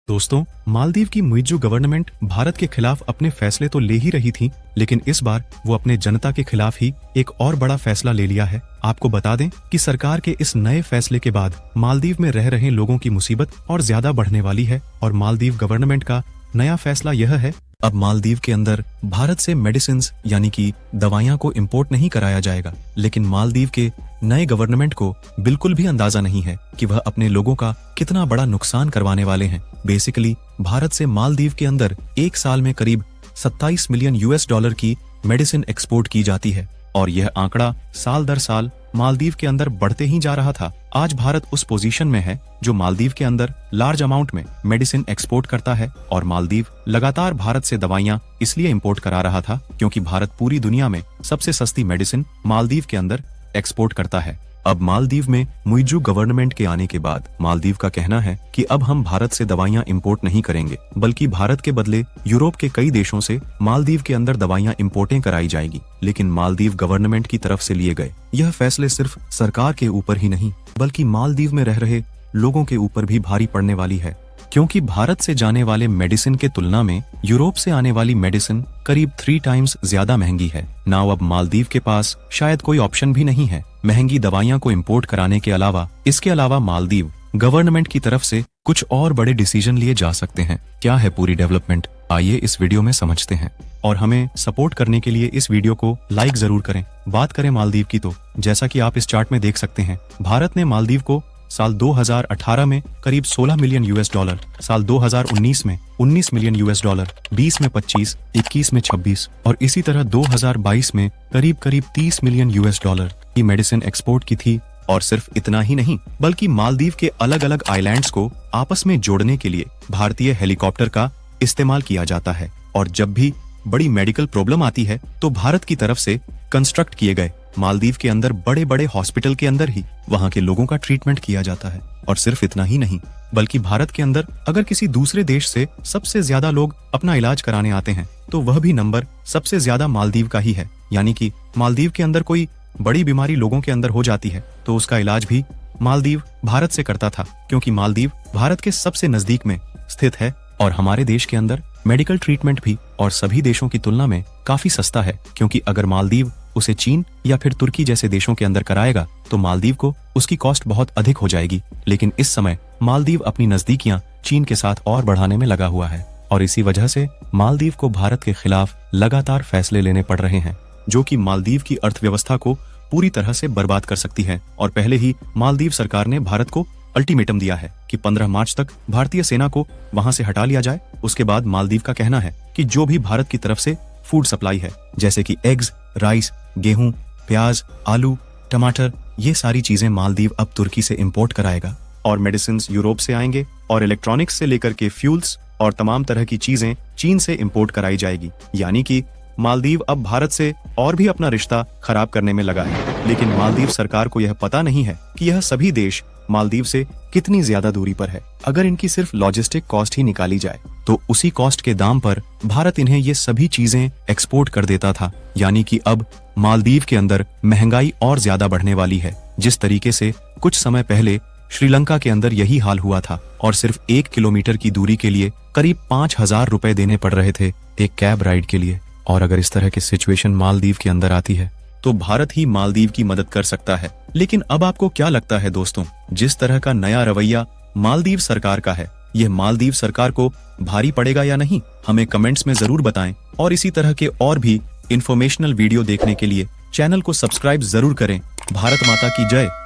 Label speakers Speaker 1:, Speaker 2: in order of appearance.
Speaker 1: दोस्तों, मालदीव की मुइज्जू गवर्नमेंट भारत के खिलाफ अपने फैसले तो ले ही रही थी, लेकिन इस बार वो अपने जनता के खिलाफ ही एक और बड़ा फैसला ले लिया है। आपको बता दें कि सरकार के इस नए फैसले के बाद मालदीव में रह रहे लोगों की मुसीबत और ज्यादा बढ़ने वाली है। और मालदीव गवर्नमेंट का नया फैसला यह है, अब मालदीव के अंदर भारत से मेडिसिन यानी कि दवाइयां को इंपोर्ट नहीं कराया जाएगा। लेकिन मालदीव के नए गवर्नमेंट को बिल्कुल भी अंदाजा नहीं है कि वह अपने लोगों का कितना बड़ा नुकसान करवाने वाले हैं। बेसिकली भारत से मालदीव के अंदर एक साल में करीब 27 मिलियन US डॉलर की मेडिसिन एक्सपोर्ट की जाती है और यह आंकड़ा साल दर साल मालदीव के अंदर बढ़ते ही जा रहा था। आज भारत उस पोजीशन में है जो मालदीव के अंदर लार्ज अमाउंट में मेडिसिन एक्सपोर्ट करता है और मालदीव लगातार भारत से दवाइयां इसलिए इंपोर्ट करा रहा था क्योंकि भारत पूरी दुनिया में सबसे सस्ती मेडिसिन मालदीव के अंदर एक्सपोर्ट करता है। अब मालदीव में मुइज्जू गवर्नमेंट के आने के बाद मालदीव का कहना है कि अब हम भारत से दवाइयां इंपोर्ट नहीं करेंगे, बल्कि भारत के बदले यूरोप के कई देशों से मालदीव के अंदर दवाइयां इंपोर्टें कराई जाएगी। लेकिन मालदीव गवर्नमेंट की तरफ से लिए गए यह फैसले सिर्फ सरकार के ऊपर ही नहीं, बल्कि मालदीव में रह रहे लोगों के ऊपर भी भारी पड़ने वाली है, क्योंकि भारत से जाने वाले मेडिसिन के तुलना में यूरोप से आने वाली मेडिसिन करीब 3 टाइम्स ज्यादा महंगी है। नाउ अब मालदीव के पास शायद कोई ऑप्शन भी नहीं है महंगी दवाइयां को इंपोर्ट कराने के अलावा। इसके अलावा मालदीव गवर्नमेंट की तरफ से कुछ और बड़े डिसीजन लिए जा सकते हैं। क्या है पूरी डेवलपमेंट, आइए इस वीडियो में समझते हैं। और हमें सपोर्ट करने के लिए इस वीडियो को लाइक जरूर करें। बात करें मालदीव की तो जैसा कि आप इस चार्ट में देख सकते हैं, भारत ने मालदीव को साल 2018 में करीब 16 मिलियन US डॉलर, साल 2019 में 19 मिलियन US डॉलर, 20 में 25, 21 में 26 और इसी तरह 2022 में करीब 30 मिलियन US डॉलर की मेडिसिन एक्सपोर्ट की थी। और सिर्फ इतना ही नहीं, बल्कि मालदीव के अलग अलग आइलैंड्स को आपस में जोड़ने के लिए भारतीय हेलीकॉप्टर का इस्तेमाल किया जाता है। और जब भी बड़ी मेडिकल प्रॉब्लम आती है तो भारत की तरफ से कंस्ट्रक्ट किए गए मालदीव के अंदर बड़े बड़े हॉस्पिटल के अंदर ही वहां के लोगों का ट्रीटमेंट किया जाता है। और सिर्फ इतना ही नहीं, बल्कि भारत के अंदर अगर किसी दूसरे देश से सबसे ज्यादा लोग अपना इलाज कराने आते हैं तो वह भी नंबर सबसे ज्यादा मालदीव का ही है। यानी कि मालदीव के अंदर कोई बड़ी बीमारी लोगों के अंदर हो जाती है तो उसका इलाज भी मालदीव भारत से करता था, क्योंकि मालदीव भारत के सबसे नजदीक में स्थित है और हमारे देश के अंदर मेडिकल ट्रीटमेंट भी और सभी देशों की तुलना में काफी सस्ता है। क्योंकि अगर मालदीव उसे चीन या फिर तुर्की जैसे देशों के अंदर कराएगा तो मालदीव को उसकी कॉस्ट बहुत अधिक हो जाएगी। लेकिन इस समय मालदीव अपनी नजदीकियां चीन के साथ और बढ़ाने में लगा हुआ है और इसी वजह से मालदीव को भारत के खिलाफ लगातार फैसले लेने पड़ रहे हैं, जो कि मालदीव की अर्थव्यवस्था को पूरी तरह से बर्बाद कर सकती है। और पहले ही मालदीव सरकार ने भारत को अल्टीमेटम दिया है कि 15 मार्च तक भारतीय सेना को वहां से हटा लिया जाए। उसके बाद मालदीव का कहना है कि जो भी भारत की तरफ से फूड सप्लाई है, जैसे कि एग्स, राइस, गेहूं, प्याज, आलू, टमाटर, ये सारी चीजें मालदीव अब तुर्की से इंपोर्ट कराएगा। और मेडिसिन यूरोप से आएंगे और इलेक्ट्रॉनिक्स से लेकर के फ्यूल्स और तमाम तरह की चीजें चीन से इंपोर्ट कराई जाएगी। यानी कि मालदीव अब भारत से और भी अपना रिश्ता खराब करने में लगा है। लेकिन मालदीव सरकार को यह पता नहीं है कि यह सभी देश मालदीव से कितनी ज्यादा दूरी पर है। अगर इनकी सिर्फ लॉजिस्टिक कॉस्ट ही निकाली जाए तो उसी कॉस्ट के दाम पर भारत इन्हें ये सभी चीजें एक्सपोर्ट कर देता था। यानी कि अब मालदीव के अंदर महंगाई और ज्यादा बढ़ने वाली है। जिस तरीके से कुछ समय पहले श्रीलंका के अंदर यही हाल हुआ था और सिर्फ 1 किलोमीटर की दूरी के लिए करीब 5,000 रुपए देने पड़ रहे थे एक कैब राइड के लिए। और अगर इस तरह की सिचुएशन मालदीव के अंदर आती है तो भारत ही मालदीव की मदद कर सकता है। लेकिन अब आपको क्या लगता है दोस्तों, जिस तरह का नया रवैया मालदीव सरकार का है, यह मालदीव सरकार को भारी पड़ेगा या नहीं? हमें कमेंट्स में जरूर बताएं। और इसी तरह के और भी इंफॉर्मेशनल वीडियो देखने के लिए चैनल को सब्सक्राइब जरूर करें। भारत माता की जय।